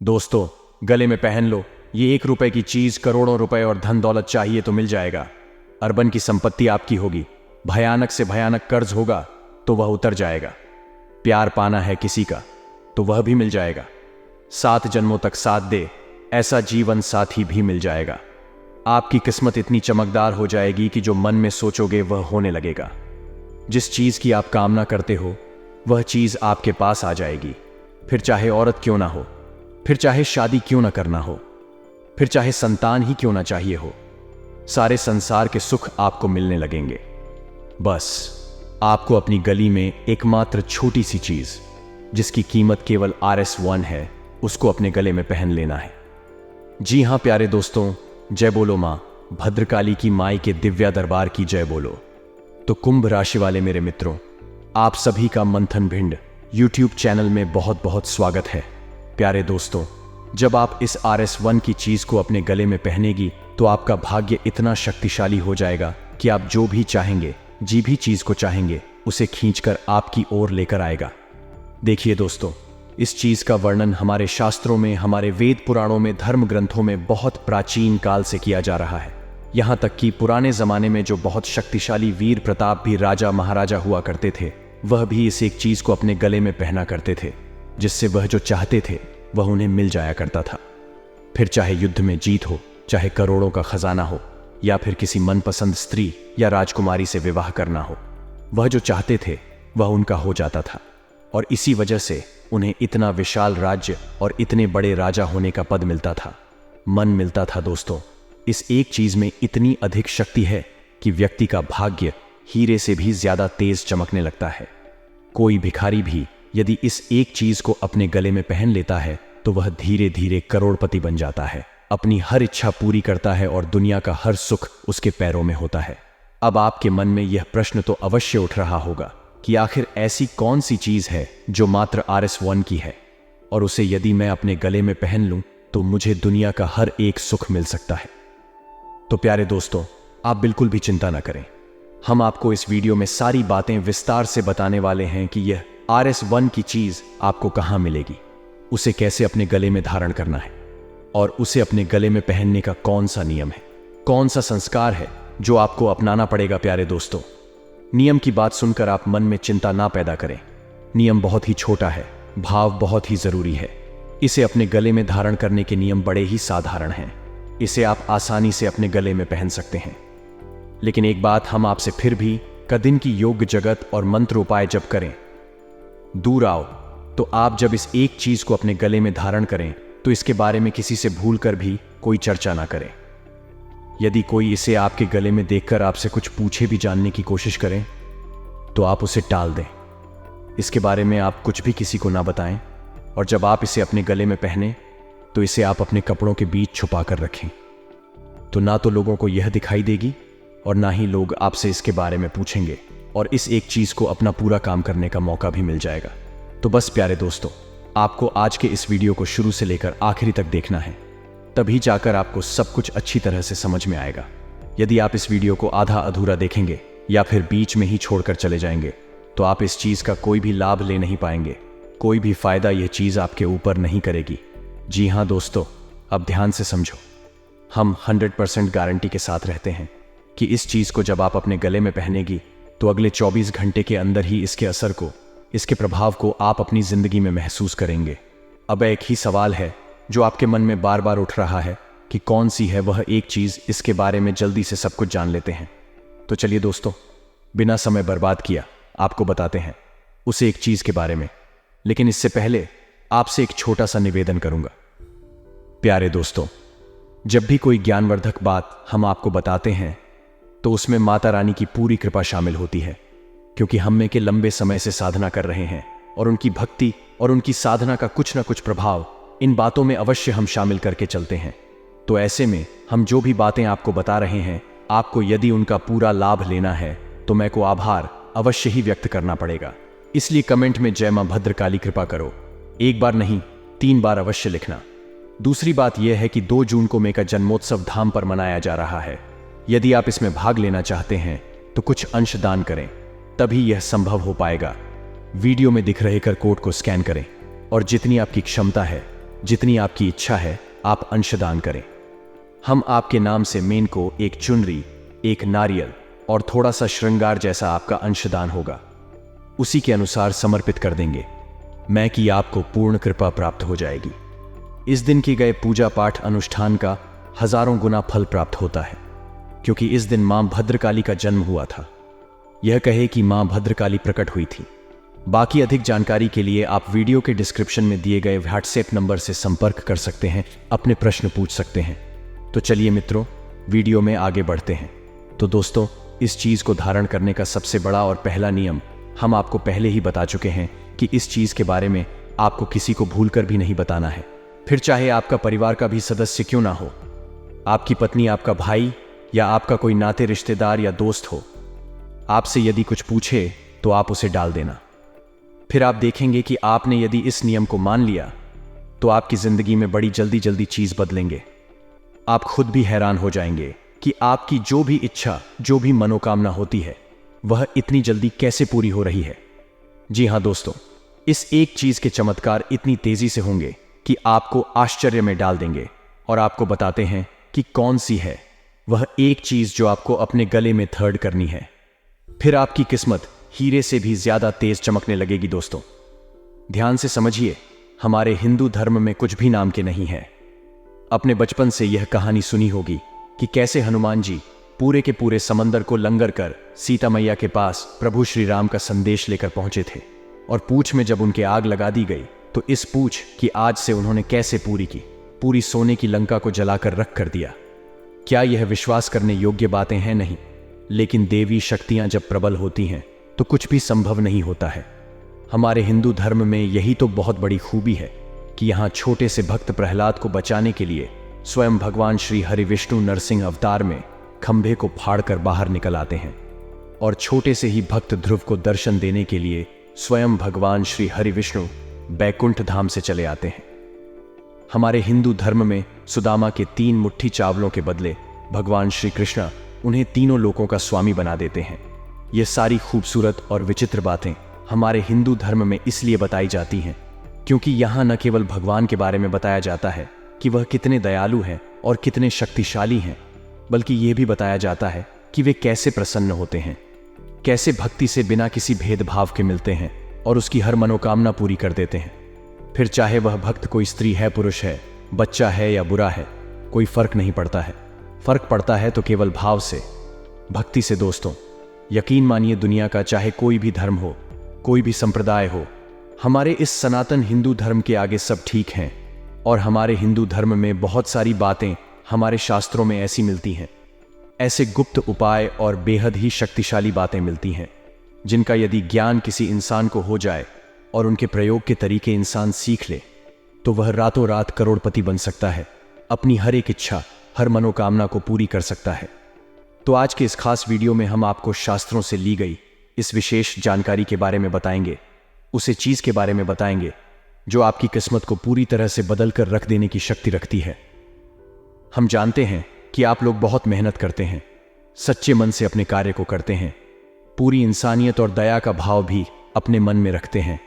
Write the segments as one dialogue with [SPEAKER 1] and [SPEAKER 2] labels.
[SPEAKER 1] दोस्तों, गले में पहन लो, ये 1 रुपए की चीज करोड़ों रुपए और धन दौलत चाहिए तो मिल जाएगा। अर्बन की संपत्ति आपकी होगी, भयानक से भयानक कर्ज होगा तो वह उतर जाएगा। प्यार पाना है किसी का तो वह भी मिल जाएगा। 7 जन्मों तक साथ दे ऐसा जीवन साथी भी मिल जाएगा। आपकी किस्मत इतनी चमकदार हो जाएगी कि जो मन में सोचोगे वह होने लगेगा। जिस चीज की आप कामना करते हो वह चीज आपके पास आ जाएगी। फिर चाहे औरत क्यों ना हो, फिर चाहे शादी क्यों ना करना हो, फिर चाहे संतान ही क्यों ना चाहिए हो, सारे संसार के सुख आपको मिलने लगेंगे। बस आपको अपनी गली में एकमात्र छोटी सी चीज जिसकी कीमत केवल RS1 है, उसको अपने गले में पहन लेना है। जी हां प्यारे दोस्तों, जय बोलो मां भद्रकाली की माई के दिव्या दरबार की जय बोलो। तो कुंभ राशि वाले मेरे मित्रों, आप सभी का मंथन भिंड YouTube चैनल में बहुत बहुत स्वागत है। प्यारे दोस्तों, जब आप इस RS1 की चीज को अपने गले में पहनेगी तो आपका भाग्य इतना शक्तिशाली हो जाएगा कि आप जो भी चाहेंगे, जी भी चीज को चाहेंगे, उसे खींचकर आपकी ओर लेकर आएगा। देखिए दोस्तों, इस चीज का वर्णन हमारे शास्त्रों में, हमारे वेद पुराणों में, धर्म ग्रंथों में बहुत प्राचीन काल से किया जा रहा है। यहां तक कि पुराने जमाने में जो बहुत शक्तिशाली वीर प्रताप भी राजा महाराजा हुआ करते थे, वह भी इस एक चीज को अपने गले में पहना करते थे, जिससे वह जो चाहते थे वह उन्हें मिल जाया करता था। फिर चाहे युद्ध में जीत हो, चाहे करोड़ों का खजाना हो, या फिर किसी मनपसंद स्त्री या राजकुमारी से विवाह करना हो, वह जो चाहते थे वह उनका हो जाता था। और इसी वजह से उन्हें इतना विशाल राज्य और इतने बड़े राजा होने का पद मिलता था, मन मिलता था। दोस्तों, इस एक चीज में इतनी अधिक शक्ति है कि व्यक्ति का भाग्य हीरे से भी ज्यादा तेज चमकने लगता है। कोई भिखारी भी यदि इस एक चीज को अपने गले में पहन लेता है तो वह धीरे धीरे करोड़पति बन जाता है, अपनी हर इच्छा पूरी करता है और दुनिया का हर सुख उसके पैरों में होता है। अब आपके मन में यह प्रश्न तो अवश्य उठ रहा होगा कि आखिर ऐसी कौन सी चीज है जो मात्र RS1 की है, और उसे यदि मैं अपने गले में पहन लूं तो मुझे दुनिया का हर एक सुख मिल सकता है। तो प्यारे दोस्तों, आप बिल्कुल भी चिंता ना करें, हम आपको इस वीडियो में सारी बातें विस्तार से बताने वाले हैं कि यह RS1 की चीज आपको कहां मिलेगी, उसे कैसे अपने गले में धारण करना है, और उसे अपने गले में पहनने का कौन सा नियम है, कौन सा संस्कार है जो आपको अपनाना पड़ेगा। प्यारे दोस्तों, नियम की बात सुनकर आप मन में चिंता ना पैदा करें। नियम बहुत ही छोटा है, भाव बहुत ही जरूरी है। इसे अपने गले में धारण करने के नियम बड़े ही साधारण हैं। इसे आप आसानी से अपने गले में पहन सकते हैं। लेकिन एक बात हम आपसे फिर भी कदिन की योग जगत और मंत्र उपाय जब करें दूर आओ, तो आप जब इस एक चीज को अपने गले में धारण करें तो इसके बारे में किसी से भूलकर भी कोई चर्चा ना करें। यदि कोई इसे आपके गले में देखकर आपसे कुछ पूछे भी जानने की कोशिश करें तो आप उसे टाल दें। इसके बारे में आप कुछ भी किसी को ना बताएं, और जब आप इसे अपने गले में पहने तो इसे आप अपने कपड़ों के बीच छुपा कर रखें। तो ना तो लोगों को यह दिखाई देगी और ना ही लोग आपसे इसके बारे में पूछेंगे, और इस एक चीज को अपना पूरा काम करने का मौका भी मिल जाएगा। तो बस प्यारे दोस्तों, आपको आज के इस वीडियो को शुरू से लेकर आखिरी तक देखना है, तभी जाकर आपको सब कुछ अच्छी तरह से समझ में आएगा। यदि आप इस वीडियो को आधा अधूरा देखेंगे या फिर बीच में ही छोड़कर चले जाएंगे तो आप इस चीज का कोई भी लाभ ले नहीं पाएंगे, कोई भी फायदा यह चीज आपके ऊपर नहीं करेगी। जी हां दोस्तों, अब ध्यान से समझो। हम 100% गारंटी के साथ रहते हैं कि इस चीज को जब आप अपने गले में पहनेगी तो अगले 24 घंटे के अंदर ही इसके असर को, इसके प्रभाव को आप अपनी जिंदगी में महसूस करेंगे। अब एक ही सवाल है जो आपके मन में बार बार उठ रहा है कि कौन सी है वह एक चीज, इसके बारे में जल्दी से सब कुछ जान लेते हैं। तो चलिए दोस्तों, बिना समय बर्बाद किया आपको बताते हैं उस एक चीज के बारे में। लेकिन इससे पहले आपसे एक छोटा सा निवेदन करूंगा। प्यारे दोस्तों, जब भी कोई ज्ञानवर्धक बात हम आपको बताते हैं तो उसमें माता रानी की पूरी कृपा शामिल होती है, क्योंकि हम में के लंबे समय से साधना कर रहे हैं और उनकी भक्ति और उनकी साधना का कुछ ना कुछ प्रभाव इन बातों में अवश्य हम शामिल करके चलते हैं। तो ऐसे में हम जो भी बातें आपको बता रहे हैं, आपको यदि उनका पूरा लाभ लेना है तो मैं को आभार अवश्य ही व्यक्त करना पड़ेगा। इसलिए कमेंट में जय मां भद्रकाली कृपा करो 1 बार नहीं 3 बार अवश्य लिखना। दूसरी बात यह है कि 2 जून को मैं का जन्मोत्सव धाम पर मनाया जा रहा है। यदि आप इसमें भाग लेना चाहते हैं तो कुछ अंश दान करें, तभी यह संभव हो पाएगा। वीडियो में दिख रहे QR कोड को स्कैन करें और जितनी आपकी क्षमता है जितनी आपकी इच्छा है आप अंशदान करें। हम आपके नाम से मेन को एक चुनरी, एक नारियल और थोड़ा सा श्रृंगार जैसा आपका अंशदान होगा, उसी के अनुसार समर्पित कर देंगे। मैं कि आपको पूर्ण कृपा प्राप्त हो जाएगी। इस दिन की गए पूजा पाठ अनुष्ठान का हजारों गुना फल प्राप्त होता है, क्योंकि इस दिन मां भद्रकाली का जन्म हुआ था। यह कहे कि मां भद्रकाली प्रकट हुई थी। बाकी अधिक जानकारी के लिए आप वीडियो के डिस्क्रिप्शन में दिए गए व्हाट्सएप नंबर से संपर्क कर सकते हैं, अपने प्रश्न पूछ सकते हैं। तो चलिए मित्रों, वीडियो में आगे बढ़ते हैं। तो दोस्तों, इस चीज को धारण करने का सबसे बड़ा और पहला नियम हम आपको पहले ही बता चुके हैं कि इस चीज के बारे में आपको किसी को भूलकर भी नहीं बताना है, फिर चाहे आपका परिवार का भी सदस्य क्यों ना हो, आपकी पत्नी, आपका भाई या आपका कोई नाते रिश्तेदार या दोस्त हो। आपसे यदि कुछ पूछे तो आप उसे डाल देना। फिर आप देखेंगे कि आपने यदि इस नियम को मान लिया तो आपकी जिंदगी में बड़ी जल्दी जल्दी चीज बदलेंगे। आप खुद भी हैरान हो जाएंगे कि आपकी जो भी इच्छा, जो भी मनोकामना होती है, वह इतनी जल्दी कैसे पूरी हो रही है। जी हां दोस्तों, इस एक चीज के चमत्कार इतनी तेजी से होंगे कि आपको आश्चर्य में डाल देंगे। और आपको बताते हैं कि कौन सी है वह एक चीज जो आपको अपने गले में थर्ड करनी है। फिर आपकी किस्मत हीरे से भी ज्यादा तेज चमकने लगेगी। दोस्तों ध्यान से समझिए, हमारे हिंदू धर्म में कुछ भी नाम के नहीं है। अपने बचपन से यह कहानी सुनी होगी कि कैसे हनुमान जी पूरे के पूरे समंदर को लंगर कर सीता मैया के पास प्रभु श्री राम का संदेश लेकर पहुंचे थे। और पूंछ में जब उनके आग लगा दी गई तो इस पूंछ की आज से उन्होंने कैसे पूरी की, पूरी सोने की लंका को जलाकर रख कर दिया। क्या यह विश्वास करने योग्य बातें हैं? नहीं। लेकिन देवी शक्तियां जब प्रबल होती हैं तो कुछ भी संभव नहीं होता है। हमारे हिंदू धर्म में यही तो बहुत बड़ी खूबी है कि यहाँ छोटे से भक्त प्रहलाद को बचाने के लिए स्वयं भगवान श्री हरि विष्णु नरसिंह अवतार में खंभे को फाड़कर बाहर निकल आते हैं। और छोटे से ही भक्त ध्रुव को दर्शन देने के लिए स्वयं भगवान श्री हरि विष्णु बैकुंठ धाम से चले आते हैं। हमारे हिंदू धर्म में सुदामा के 3 मुट्ठी चावलों के बदले भगवान श्री कृष्ण उन्हें तीनों लोकों का स्वामी बना देते हैं। ये सारी खूबसूरत और विचित्र बातें हमारे हिंदू धर्म में इसलिए बताई जाती हैं क्योंकि यहाँ न केवल भगवान के बारे में बताया जाता है कि वह कितने दयालु हैं और कितने शक्तिशाली हैं, बल्कि यह भी बताया जाता है कि वे कैसे प्रसन्न होते हैं, कैसे भक्ति से बिना किसी भेदभाव के मिलते हैं और उसकी हर मनोकामना पूरी कर देते हैं। फिर चाहे वह भक्त कोई स्त्री है, पुरुष है, बच्चा है या बुरा है, कोई फर्क नहीं पड़ता है। फर्क पड़ता है तो केवल भाव से, भक्ति से। दोस्तों यकीन मानिए, दुनिया का चाहे कोई भी धर्म हो, कोई भी संप्रदाय हो, हमारे इस सनातन हिंदू धर्म के आगे सब ठीक हैं। और हमारे हिंदू धर्म में बहुत सारी बातें हमारे शास्त्रों में ऐसी मिलती हैं, ऐसे गुप्त उपाय और बेहद ही शक्तिशाली बातें मिलती हैं जिनका यदि ज्ञान किसी इंसान को हो जाए और उनके प्रयोग के तरीके इंसान सीख ले तो वह रातों रात करोड़पति बन सकता है, अपनी हर एक इच्छा, हर मनोकामना को पूरी कर सकता है। तो आज के इस खास वीडियो में हम आपको शास्त्रों से ली गई इस विशेष जानकारी के बारे में बताएंगे, उसे चीज के बारे में बताएंगे जो आपकी किस्मत को पूरी तरह से बदल कर रख देने की शक्ति रखती है। हम जानते हैं कि आप लोग बहुत मेहनत करते हैं, सच्चे मन से अपने कार्य को करते हैं, पूरी इंसानियत और दया का भाव भी अपने मन में रखते हैं,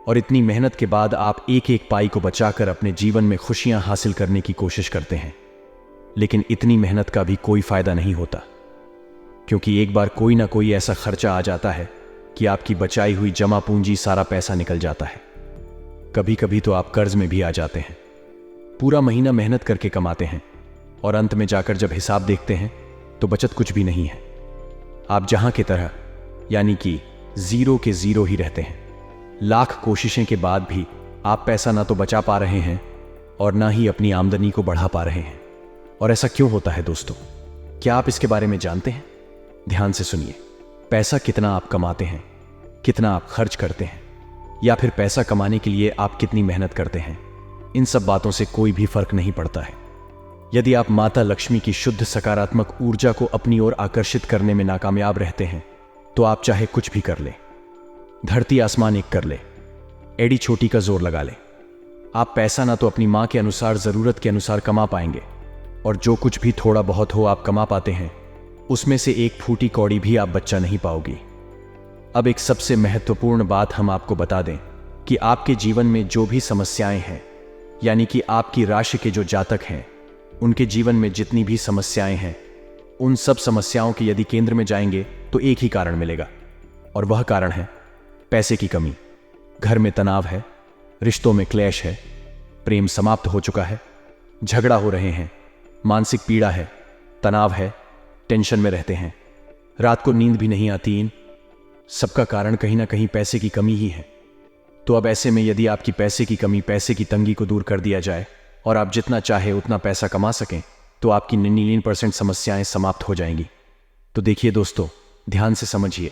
[SPEAKER 1] और इतनी मेहनत के बाद आप एक एक पाई को बचाकर अपने जीवन में खुशियां हासिल करने की कोशिश करते हैं। लेकिन इतनी मेहनत का भी कोई फायदा नहीं होता, क्योंकि एक बार कोई ना कोई ऐसा खर्चा आ जाता है कि आपकी बचाई हुई जमा पूंजी सारा पैसा निकल जाता है। कभी कभी तो आप कर्ज में भी आ जाते हैं। पूरा महीना मेहनत करके कमाते हैं और अंत में जाकर जब हिसाब देखते हैं तो बचत कुछ भी नहीं है। आप जहां की तरह यानी कि जीरो के जीरो ही रहते हैं। लाख कोशिशें के बाद भी आप पैसा ना तो बचा पा रहे हैं और ना ही अपनी आमदनी को बढ़ा पा रहे हैं। और ऐसा क्यों होता है दोस्तों? क्या आप इसके बारे में जानते हैं? ध्यान से सुनिए। पैसा कितना आप कमाते हैं, कितना आप खर्च करते हैं, या फिर पैसा कमाने के लिए आप कितनी मेहनत करते हैं, इन सब बातों से कोई भी फर्क नहीं पड़ता है। यदि आप माता लक्ष्मी की शुद्ध सकारात्मक ऊर्जा को अपनी ओर आकर्षित करने में नाकामयाब रहते हैं तो आप चाहे कुछ भी कर ले, धरती आसमान एक कर ले, एड़ी छोटी का जोर लगा ले, आप पैसा ना तो अपनी मां के अनुसार, जरूरत के अनुसार कमा पाएंगे, और जो कुछ भी थोड़ा बहुत हो आप कमा पाते हैं उसमें से एक फूटी कौड़ी भी आप बचा नहीं पाओगी। अब एक सबसे महत्वपूर्ण बात हम आपको बता दें कि आपके जीवन में जो भी समस्याएं हैं यानी कि आपकी राशि के जो जातक हैं उनके जीवन में जितनी भी समस्याएं हैं, उन सब समस्याओं के यदि केंद्र में जाएंगे तो एक ही कारण मिलेगा, और वह कारण है पैसे की कमी। घर में तनाव है, रिश्तों में क्लेश है, प्रेम समाप्त हो चुका है, झगड़ा हो रहे हैं, मानसिक पीड़ा है, तनाव है, टेंशन में रहते हैं, रात को नींद भी नहीं आती। इन सबका कारण कहीं ना कहीं पैसे की कमी ही है। तो अब ऐसे में यदि आपकी पैसे की कमी, पैसे की तंगी को दूर कर दिया जाए और आप जितना चाहे उतना पैसा कमा सकें, तो आपकी 99% समस्याएं समाप्त हो जाएंगी। तो देखिए दोस्तों, ध्यान से समझिए,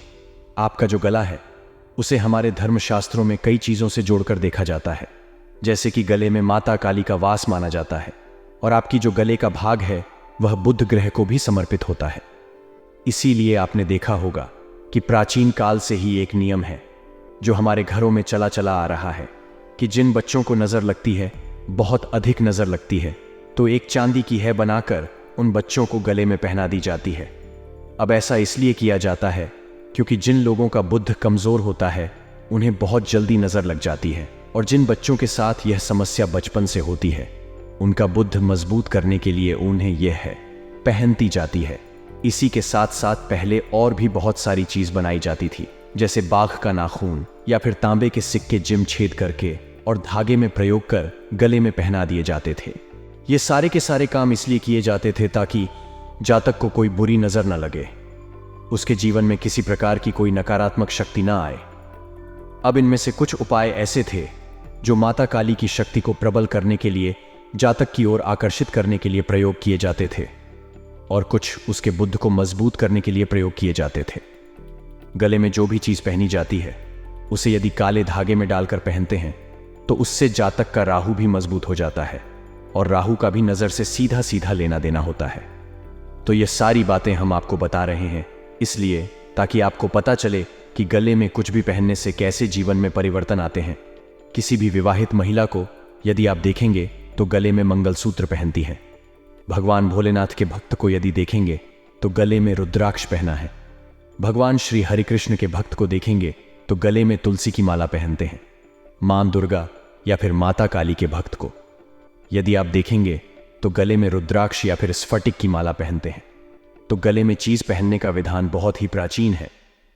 [SPEAKER 1] आपका जो गला है उसे हमारे धर्मशास्त्रों में कई चीज़ों से जोड़कर देखा जाता है। जैसे कि गले में माता काली का वास माना जाता है, और आपकी जो गले का भाग है वह बुध ग्रह को भी समर्पित होता है। इसीलिए आपने देखा होगा कि प्राचीन काल से ही एक नियम है जो हमारे घरों में चला चला आ रहा है कि जिन बच्चों को नज़र लगती है, बहुत अधिक नज़र लगती है, तो एक चांदी की है बनाकर उन बच्चों को गले में पहना दी जाती है। अब ऐसा इसलिए किया जाता है क्योंकि जिन लोगों का बुद्ध कमज़ोर होता है उन्हें बहुत जल्दी नज़र लग जाती है, और जिन बच्चों के साथ यह समस्या बचपन से होती है उनका बुद्ध मजबूत करने के लिए उन्हें यह है पहनती जाती है। इसी के साथ साथ पहले और भी बहुत सारी चीज़ बनाई जाती थी, जैसे बाघ का नाखून या फिर तांबे के सिक्के जिम छेद करके और धागे में प्रयोग कर गले में पहना दिए जाते थे। ये सारे के सारे काम इसलिए किए जाते थे ताकि जातक को कोई बुरी नज़र न लगे, उसके जीवन में किसी प्रकार की कोई नकारात्मक शक्ति ना आए। अब इनमें से कुछ उपाय ऐसे थे जो माता काली की शक्ति को प्रबल करने के लिए, जातक की ओर आकर्षित करने के लिए प्रयोग किए जाते थे, और कुछ उसके बुद्ध को मजबूत करने के लिए प्रयोग किए जाते थे। गले में जो भी चीज़ पहनी जाती है उसे यदि काले धागे में डालकर पहनते हैं तो उससे जातक का राहु भी मजबूत हो जाता है, और राहु का भी नज़र से सीधा सीधा लेना देना होता है। तो ये सारी बातें हम आपको बता रहे हैं इसलिए ताकि आपको पता चले कि गले में कुछ भी पहनने से कैसे जीवन में परिवर्तन आते हैं। किसी भी विवाहित महिला को यदि आप देखेंगे तो गले में मंगलसूत्र पहनती है। भगवान भोलेनाथ के भक्त को यदि देखेंगे तो गले में रुद्राक्ष पहना है। भगवान श्री हरिकृष्ण के भक्त को देखेंगे तो गले में तुलसी की माला पहनते हैं। मां दुर्गा या फिर माता काली के भक्त को यदि आप देखेंगे तो गले में रुद्राक्ष या फिर स्फटिक की माला पहनते हैं। तो गले में चीज पहनने का विधान बहुत ही प्राचीन है,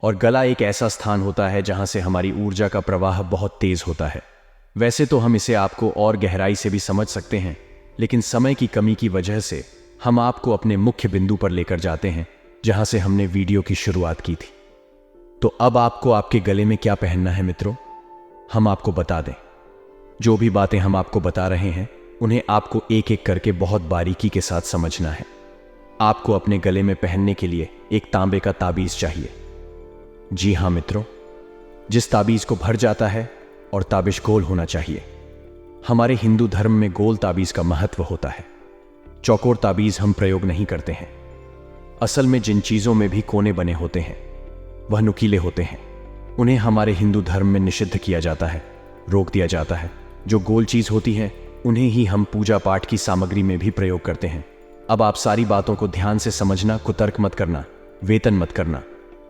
[SPEAKER 1] और गला एक ऐसा स्थान होता है जहां से हमारी ऊर्जा का प्रवाह बहुत तेज होता है। वैसे तो हम इसे आपको और गहराई से भी समझ सकते हैं, लेकिन समय की कमी की वजह से हम आपको अपने मुख्य बिंदु पर लेकर जाते हैं जहां से हमने वीडियो की शुरुआत की थी। तो अब आपको आपके गले में क्या पहनना है मित्रों, हम आपको बता दें। जो भी बातें हम आपको बता रहे हैं उन्हें आपको एक एक करके बहुत बारीकी के साथ समझना है। आपको अपने गले में पहनने के लिए एक तांबे का ताबीज चाहिए। जी हां मित्रों, जिस ताबीज को भर जाता है और ताबिश गोल होना चाहिए। हमारे हिंदू धर्म में गोल ताबीज का महत्व होता है। चौकोर ताबीज हम प्रयोग नहीं करते हैं। असल में जिन चीजों में भी कोने बने होते हैं वह नुकीले होते हैं, उन्हें हमारे हिंदू धर्म में निषिद्ध किया जाता है, रोक दिया जाता है। जो गोल चीज होती है उन्हें ही हम पूजा पाठ की सामग्री में भी प्रयोग करते हैं। अब आप सारी बातों को ध्यान से समझना, कुतर्क मत करना, वेतन मत करना,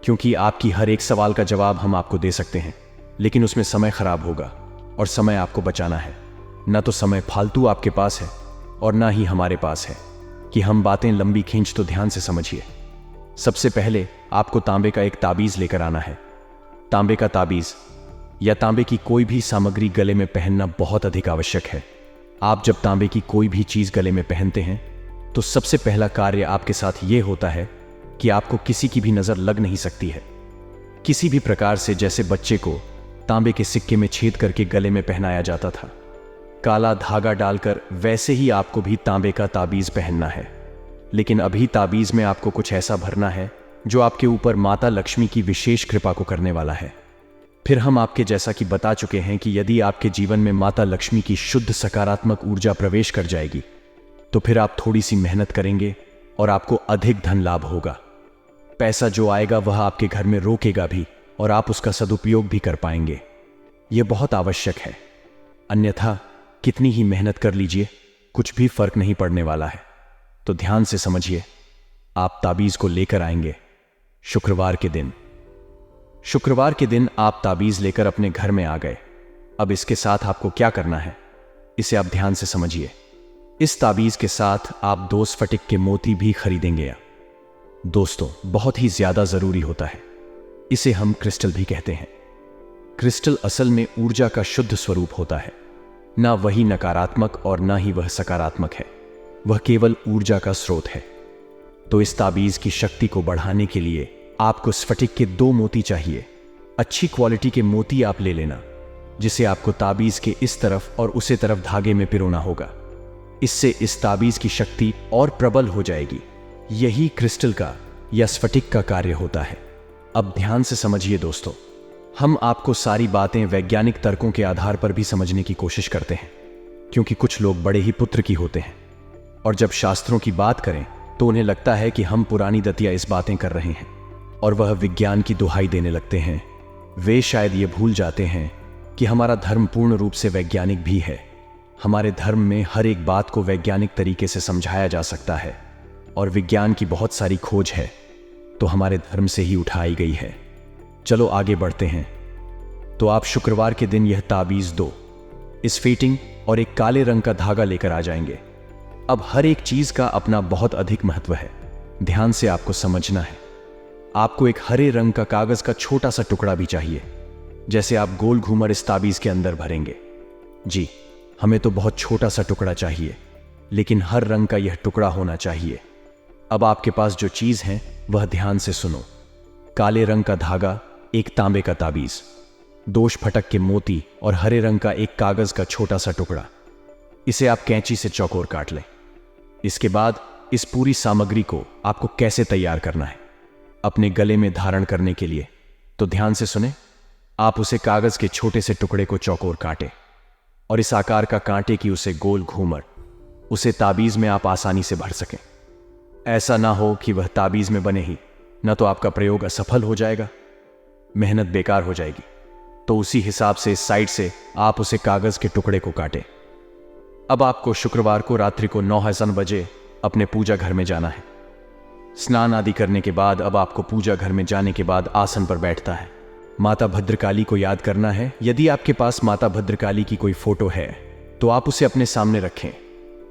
[SPEAKER 1] क्योंकि आपकी हर एक सवाल का जवाब हम आपको दे सकते हैं, लेकिन उसमें समय खराब होगा, और समय आपको बचाना है। न तो समय फालतू आपके पास है और ना ही हमारे पास है कि हम बातें लंबी खींच। तो ध्यान से समझिए। सबसे पहले आपको तांबे का एक ताबीज लेकर आना है। तांबे का ताबीज या तांबे की कोई भी सामग्री गले में पहनना बहुत अधिक आवश्यक है। आप जब तांबे की कोई भी चीज गले में पहनते हैं तो सबसे पहला कार्य आपके साथ यह होता है कि आपको किसी की भी नजर लग नहीं सकती है किसी भी प्रकार से। जैसे बच्चे को तांबे के सिक्के में छेद करके गले में पहनाया जाता था काला धागा डालकर, वैसे ही आपको भी तांबे का ताबीज पहनना है। लेकिन अभी ताबीज में आपको कुछ ऐसा भरना है जो आपके ऊपर माता लक्ष्मी की विशेष कृपा को करने वाला है। फिर हम आपके जैसा कि बता चुके हैं कि यदि आपके जीवन में माता लक्ष्मी की शुद्ध सकारात्मक ऊर्जा प्रवेश कर जाएगी तो फिर आप थोड़ी सी मेहनत करेंगे और आपको अधिक धन लाभ होगा। पैसा जो आएगा वह आपके घर में रोकेगा भी और आप उसका सदुपयोग भी कर पाएंगे। यह बहुत आवश्यक है, अन्यथा कितनी ही मेहनत कर लीजिए कुछ भी फर्क नहीं पड़ने वाला है। तो ध्यान से समझिए। आप ताबीज को लेकर आएंगे शुक्रवार के दिन। शुक्रवार के दिन आप ताबीज लेकर अपने घर में आ गए। अब इसके साथ आपको क्या करना है, इसे आप ध्यान से समझिए। इस ताबीज के साथ आप 2 स्फटिक के मोती भी खरीदेंगे। दोस्तों, बहुत ही ज्यादा जरूरी होता है। इसे हम क्रिस्टल भी कहते हैं। क्रिस्टल असल में ऊर्जा का शुद्ध स्वरूप होता है। ना वही नकारात्मक और ना ही वह सकारात्मक है, वह केवल ऊर्जा का स्रोत है। तो इस ताबीज की शक्ति को बढ़ाने के लिए आपको स्फटिक के 2 मोती चाहिए। अच्छी क्वालिटी के मोती आप ले लेना, जिसे आपको ताबीज के इस तरफ और उसे तरफ धागे में पिरोना होगा। इससे इस ताबीज की शक्ति और प्रबल हो जाएगी। यही क्रिस्टल का या स्फटिक का कार्य होता है। अब ध्यान से समझिए दोस्तों, हम आपको सारी बातें वैज्ञानिक तर्कों के आधार पर भी समझने की कोशिश करते हैं, क्योंकि कुछ लोग बड़े ही पुत्र की होते हैं और जब शास्त्रों की बात करें तो उन्हें लगता है कि हम पुरानी दतिया इस बातें कर रहे हैं और वह विज्ञान की दुहाई देने लगते हैं। वे शायद ये भूल जाते हैं कि हमारा धर्म पूर्ण रूप से वैज्ञानिक भी है। हमारे धर्म में हर एक बात को वैज्ञानिक तरीके से समझाया जा सकता है और विज्ञान की बहुत सारी खोज है तो हमारे धर्म से ही उठाई गई है। चलो आगे बढ़ते हैं। तो आप शुक्रवार के दिन यह ताबीज 2, इस फिटिंग और एक काले रंग का धागा लेकर आ जाएंगे। अब हर एक चीज का अपना बहुत अधिक महत्व है। ध्यान से आपको समझना है। आपको एक हरे रंग का कागज का छोटा सा टुकड़ा भी चाहिए, जैसे आप गोल घूमर इस ताबीज के अंदर भरेंगे। जी, हमें तो बहुत छोटा सा टुकड़ा चाहिए, लेकिन हर रंग का यह टुकड़ा होना चाहिए। अब आपके पास जो चीज है वह ध्यान से सुनो। काले रंग का धागा, एक तांबे का ताबीज, 2 स्फटिक के मोती और हरे रंग का एक कागज का छोटा सा टुकड़ा। इसे आप कैंची से चौकोर काट लें। इसके बाद इस पूरी सामग्री को आपको कैसे तैयार करना है अपने गले में धारण करने के लिए, तो ध्यान से सुने। आप उसे कागज के छोटे से टुकड़े को चौकोर काटें और इस आकार का कांटे की उसे गोल घूमर उसे ताबीज में आप आसानी से भर सकें। ऐसा ना हो कि वह ताबीज में बने ही, न तो आपका प्रयोग असफल हो जाएगा, मेहनत बेकार हो जाएगी। तो उसी हिसाब से इस साइड से आप उसे कागज के टुकड़े को काटें। अब आपको शुक्रवार को रात्रि को 9 बजे अपने पूजा घर में जाना है। स्नान आदि करने के बाद अब आपको पूजा घर में जाने के बाद आसन पर बैठता है। माता भद्रकाली को याद करना है। यदि आपके पास माता भद्रकाली की कोई फोटो है तो आप उसे अपने सामने रखें।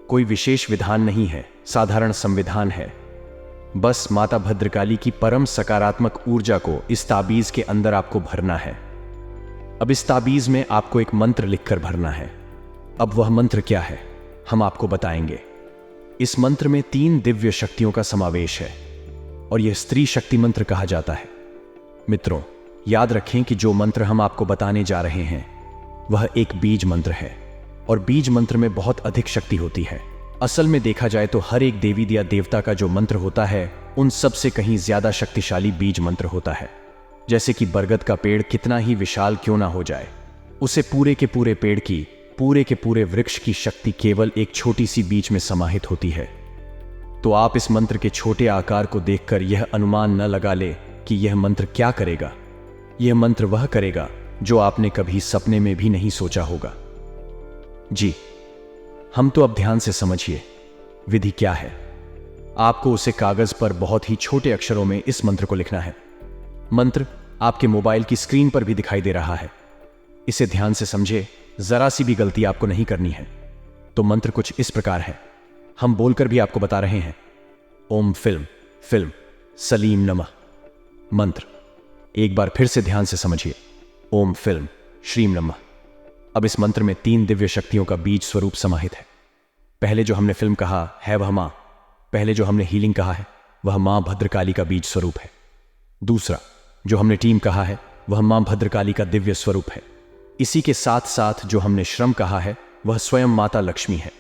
[SPEAKER 1] कोई विशेष विधान नहीं है, साधारण संविधान है। बस माता भद्रकाली की परम सकारात्मक ऊर्जा को इस ताबीज के अंदर आपको भरना है। अब इस ताबीज में आपको एक मंत्र लिखकर भरना है। अब वह मंत्र क्या है हम आपको बताएंगे। इस मंत्र में 3 दिव्य शक्तियों का समावेश है और यह स्त्री शक्ति मंत्र कहा जाता है। मित्रों, याद रखें कि जो मंत्र हम आपको बताने जा रहे हैं वह एक बीज मंत्र है और बीज मंत्र में बहुत अधिक शक्ति होती है। असल में देखा जाए तो हर एक देवी या देवता का जो मंत्र होता है उन सब से कहीं ज्यादा शक्तिशाली बीज मंत्र होता है। जैसे कि बरगद का पेड़ कितना ही विशाल क्यों ना हो जाए, उसे पूरे के पूरे पेड़ की, पूरे के पूरे वृक्ष की शक्ति केवल एक छोटी सी बीज में समाहित होती है। तो आप इस मंत्र के छोटे आकार को देखकर यह अनुमान न लगा ले कि यह मंत्र क्या करेगा। यह मंत्र वह करेगा जो आपने कभी सपने में भी नहीं सोचा होगा। जी, हम तो अब ध्यान से समझिए विधि क्या है। आपको उसे कागज पर बहुत ही छोटे अक्षरों में इस मंत्र को लिखना है। मंत्र आपके मोबाइल की स्क्रीन पर भी दिखाई दे रहा है। इसे ध्यान से समझे, जरा सी भी गलती आपको नहीं करनी है। तो मंत्र कुछ इस प्रकार है, हम बोलकर भी आपको बता रहे हैं। ओम फिल्म सलीम नमः। मंत्र एक बार फिर से ध्यान से समझिए। ओम फिल्म श्रीम नमः। अब इस मंत्र में 3 दिव्य शक्तियों का बीज स्वरूप समाहित है। पहले जो हमने फिल्म कहा है वह मां, पहले जो हमने हीलिंग कहा है वह मां भद्रकाली का बीज स्वरूप है। दूसरा जो हमने टीम कहा है वह मां भद्रकाली का दिव्य स्वरूप है। इसी के साथ साथ जो हमने श्रम कहा है वह स्वयं माता लक्ष्मी है।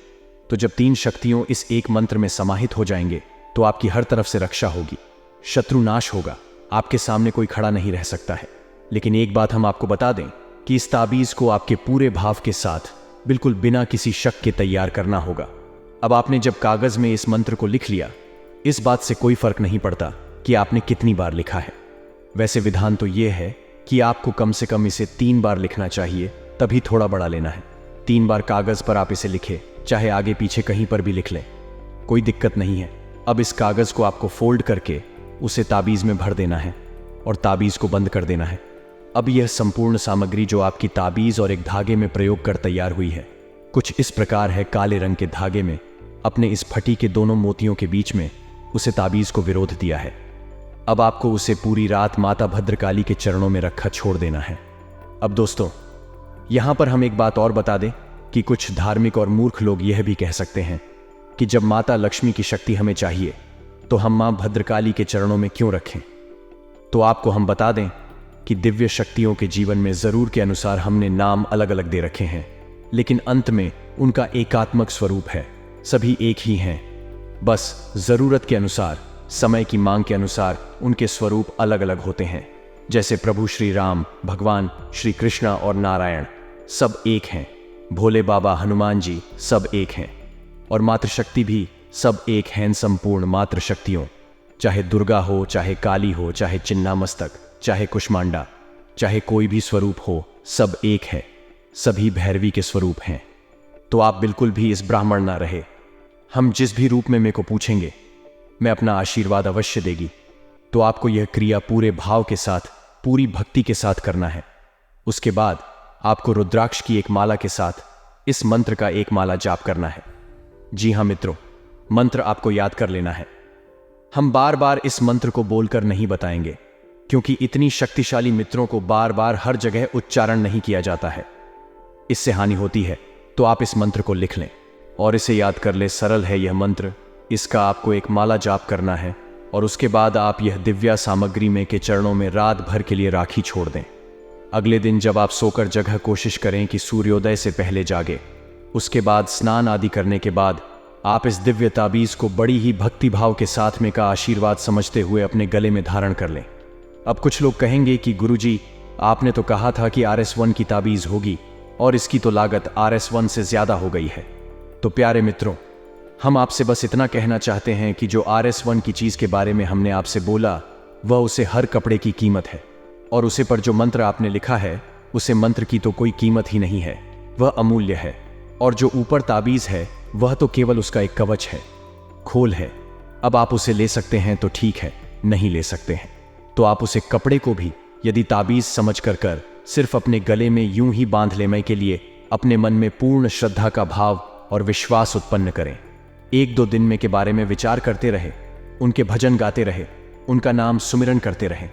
[SPEAKER 1] तो जब 3 शक्तियों इस एक मंत्र में समाहित हो जाएंगे तो आपकी हर तरफ से रक्षा होगी, शत्रु नाश होगा, आपके सामने कोई खड़ा नहीं रह सकता है। लेकिन एक बात हम आपको बता दें कि इस ताबीज को आपके पूरे भाव के साथ बिल्कुल बिना किसी शक के तैयार करना होगा। अब आपने जब कागज में इस मंत्र को लिख लिया, इस बात से कोई फर्क नहीं पड़ता कि आपने कितनी बार लिखा है। वैसे विधान तो यह है कि आपको कम से कम इसे 3 बार लिखना चाहिए, तभी थोड़ा बड़ा लेना है। 3 बार कागज पर आप इसे लिखें, चाहे आगे पीछे कहीं पर भी लिख लें, कोई दिक्कत नहीं है। अब इस कागज को आपको फोल्ड करके उसे ताबीज में भर देना है और ताबीज को बंद कर देना है। अब यह संपूर्ण सामग्री जो आपकी ताबीज और एक धागे में प्रयोग कर तैयार हुई है, कुछ इस प्रकार है। काले रंग के धागे में अपने इस फटी के दोनों मोतियों के बीच में उसे ताबीज को विरोध दिया है। अब आपको उसे पूरी रात माता भद्रकाली के चरणों में रखा छोड़ देना है। अब दोस्तों, यहां पर हम एक बात और बता दें कि कुछ धार्मिक और मूर्ख लोग यह भी कह सकते हैं कि जब माता लक्ष्मी की शक्ति हमें चाहिए तो हम मां भद्रकाली के चरणों में क्यों रखें। तो आपको हम बता दें कि दिव्य शक्तियों के जीवन में जरूर के अनुसार हमने नाम अलग अलग दे रखे हैं, लेकिन अंत में उनका एकात्मक स्वरूप है। सभी एक ही हैं, बस जरूरत के अनुसार, समय की मांग के अनुसार उनके स्वरूप अलग अलग होते हैं। जैसे प्रभु श्री राम, भगवान श्री कृष्ण और नारायण सब एक हैं, भोले बाबा, हनुमान जी सब एक हैं, और मातृशक्ति भी सब एक हैं। संपूर्ण मातृशक्तियों, चाहे दुर्गा हो, चाहे काली हो, चाहे चिन्नामस्तक, चाहे कुष्मांडा, चाहे कोई भी स्वरूप हो, सब एक है। सभी भैरवी के स्वरूप हैं। तो आप बिल्कुल भी इस ब्राह्मण ना रहे। हम जिस भी रूप में मेरे को पूछेंगे, मैं अपना आशीर्वाद अवश्य देगी। तो आपको यह क्रिया पूरे भाव के साथ, पूरी भक्ति के साथ करना है। उसके बाद आपको रुद्राक्ष की एक माला के साथ इस मंत्र का एक माला जाप करना है। जी हां मित्रों, मंत्र आपको याद कर लेना है। हम बार बार इस मंत्र को बोलकर नहीं बताएंगे, क्योंकि इतनी शक्तिशाली मित्रों को बार बार हर जगह उच्चारण नहीं किया जाता है, इससे हानि होती है। तो आप इस मंत्र को लिख लें और इसे याद कर ले। सरल है यह मंत्र, इसका आपको एक माला जाप करना है और उसके बाद आप यह दिव्या सामग्री में के चरणों में रात भर के लिए राखी छोड़ दें। अगले दिन जब आप सोकर जगह, कोशिश करें कि सूर्योदय से पहले जागे। उसके बाद स्नान आदि करने के बाद आप इस दिव्य ताबीज को बड़ी ही भक्ति भाव के साथ में का आशीर्वाद समझते हुए अपने गले में धारण कर लें। अब कुछ लोग कहेंगे कि गुरुजी, आपने तो कहा था कि RS1 की ताबीज होगी और इसकी तो लागत RS1 से ज्यादा हो गई है। तो प्यारे मित्रों, हम आपसे बस इतना कहना चाहते हैं कि जो RS1 की चीज के बारे में हमने आपसे बोला, वह उसे हर कपड़े की कीमत है, और उसे पर जो मंत्र आपने लिखा है, उसे मंत्र की तो कोई कीमत ही नहीं है, वह अमूल्य है। और जो ऊपर ताबीज है, वह तो केवल उसका एक कवच है, खोल है। अब आप उसे ले सकते हैं तो ठीक है, नहीं ले सकते हैं तो आप उसे कपड़े को भी यदि ताबीज समझ कर सिर्फ अपने गले में यूं ही बांध लेने के लिए अपने मन में पूर्ण श्रद्धा का भाव और विश्वास उत्पन्न करें। 1-2 दिन में के बारे में विचार करते रहे, उनके भजन गाते रहे, उनका नाम सुमिरन करते रहे,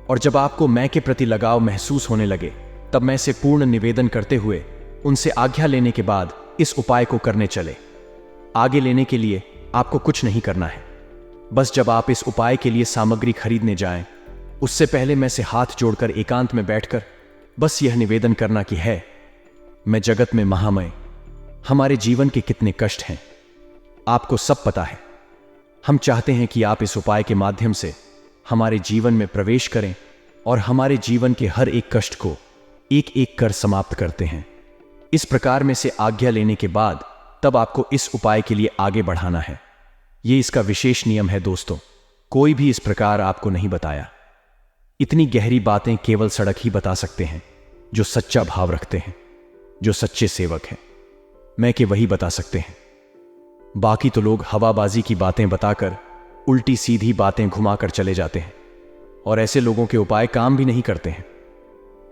[SPEAKER 1] और जब आपको मैं के प्रति लगाव महसूस होने लगे, तब मैं से पूर्ण निवेदन करते हुए उनसे आज्ञा लेने के बाद इस उपाय को करने चले। आगे लेने के लिए आपको कुछ नहीं करना है। बस जब आप इस उपाय के लिए सामग्री खरीदने जाएं, उससे पहले मैं से हाथ जोड़कर एकांत में बैठकर बस यह निवेदन करना कि है मैं जगत में महामय, हमारे जीवन के कितने कष्ट हैं, आपको सब पता है। हम चाहते हैं कि आप इस उपाय के माध्यम से हमारे जीवन में प्रवेश करें और हमारे जीवन के हर एक कष्ट को एक एक कर समाप्त करते हैं। इस प्रकार में से आज्ञा लेने के बाद तब आपको इस उपाय के लिए आगे बढ़ाना है। यह इसका विशेष नियम है दोस्तों, कोई भी इस प्रकार आपको नहीं बताया। इतनी गहरी बातें केवल सड़क ही बता सकते हैं, जो सच्चा भाव रखते हैं, जो सच्चे सेवक हैं। मैं के वही बता सकते हैं। बाकी तो लोग हवाबाजी की बातें बताकर उल्टी सीधी बातें घुमाकर चले जाते हैं, और ऐसे लोगों के उपाय काम भी नहीं करते हैं।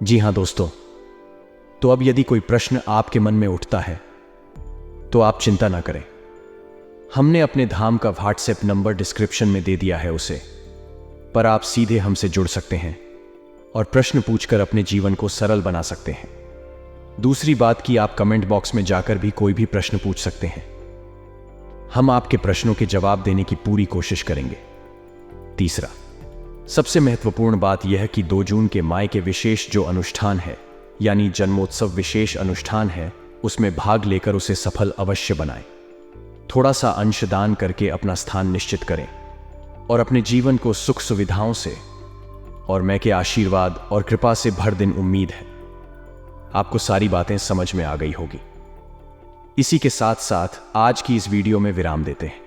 [SPEAKER 1] जी हां दोस्तों, तो अब यदि कोई प्रश्न आपके मन में उठता है तो आप चिंता ना करें। हमने अपने धाम का व्हाट्सएप नंबर डिस्क्रिप्शन में दे दिया है उसे, पर आप सीधे हमसे जुड़ सकते हैं और प्रश्न पूछकर अपने जीवन को सरल बना सकते हैं। दूसरी बात कि आप कमेंट बॉक्स में जाकर भी कोई भी प्रश्न पूछ सकते हैं, हम आपके प्रश्नों के जवाब देने की पूरी कोशिश करेंगे। तीसरा, सबसे महत्वपूर्ण बात यह कि 2 जून के माई के विशेष जो अनुष्ठान है, यानी जन्मोत्सव विशेष अनुष्ठान है, उसमें भाग लेकर उसे सफल अवश्य बनाएं। थोड़ा सा अंशदान करके अपना स्थान निश्चित करें और अपने जीवन को सुख सुविधाओं से और मैं के आशीर्वाद और कृपा से भर दिन उम्मीद है आपको सारी बातें समझ में आ गई होगी। इसी के साथ साथ आज की इस वीडियो में विराम देते हैं।